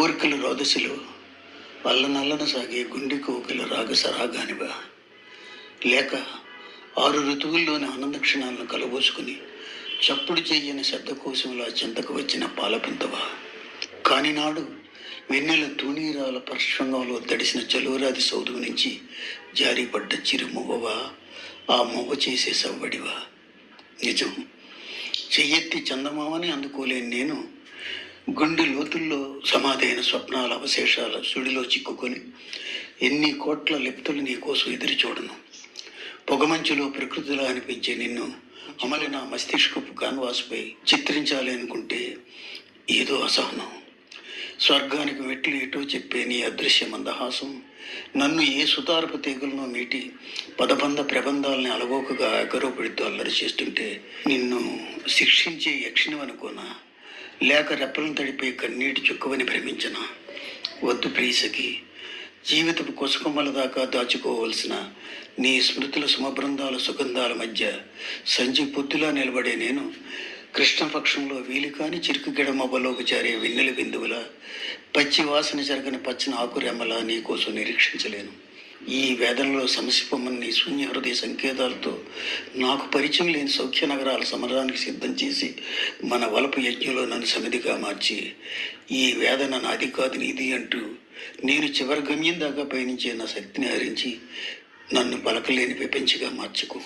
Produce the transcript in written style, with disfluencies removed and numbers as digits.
కోరికల రోదసిలో అల్లనల్లన సాగే గుండె కోకిల రాగసరాగానివా, లేక 6 ఋతువుల్లోని ఆనంద క్షణాలను కలబోసుకుని చప్పుడు చెయ్యని శబ్దకోశంలా చెంతకు వచ్చిన పాలపుంతవా. కాని నాడు వెన్నెల తూణీరాల పర్శ్వంగంలో తడిసిన చలువరాది సౌధం నుంచి జారిపడ్డ చిరుమువ్వవా, ఆ మువ్వ చేసే సవ్వడివా. నిజం, చెయ్యెత్తి చందమామని అందుకోలేని నేను గుండె లోతుల్లో సమాధైన స్వప్నాల అవశేషాల సుడిలో చిక్కుకొని ఎన్ని కోట్ల లిప్తులు నీ కోసం ఎదురు చూడను. పొగమంచులో ప్రకృతిలా అనిపించే నిన్ను అమలి నా మస్తిష్కపు కాన్వాస్పై చిత్రించాలి అనుకుంటే ఏదో అసహనం. స్వర్గానికి మెట్లు ఎటో చెప్పే నీ అదృశ్య మందహాసం నన్ను ఏ సుతారపు తీగలనో మీటి పదబంధ ప్రబంధాలని అలవోకగా ఎగరోపడితో అల్లరి చేస్తుంటే నిన్ను శిక్షించే యక్షిణం అనుకోనా, లేక రెప్పలను తడిపే కన్నీటి చుక్కవని భ్రమించనా. వద్దు ప్రియసకి, జీవితపు కొసకొమ్మల దాకా దాచుకోవలసిన నీ స్మృతుల సుమబృందాల సుగంధాల మధ్య సంజి పొత్తులా నిలబడే నేను కృష్ణపక్షంలో వీలుకాని చిరుకు గిడమబ్బలోకి చేరే వెన్నెల బిందువుల పచ్చి వాసన జరగని పచ్చని ఆకురెమ్మలా నీ కోసం నిరీక్షించలేను. ఈ వేదనలో సమసిపోమని నీ శూన్య హృదయ సంకేతాలతో నాకు పరిచయం లేని సౌఖ్య నగరాల సమరానికి సిద్ధం చేసి మన వలపు యజ్ఞంలో నన్ను సమిధిగా మార్చి ఈ వేదన నాది కాదు నీది అంటూ నేను చివరి గమ్యం దాకా పయనించే నా శక్తిని హరించి నన్ను పలకలేని విపించిగా మార్చుకో.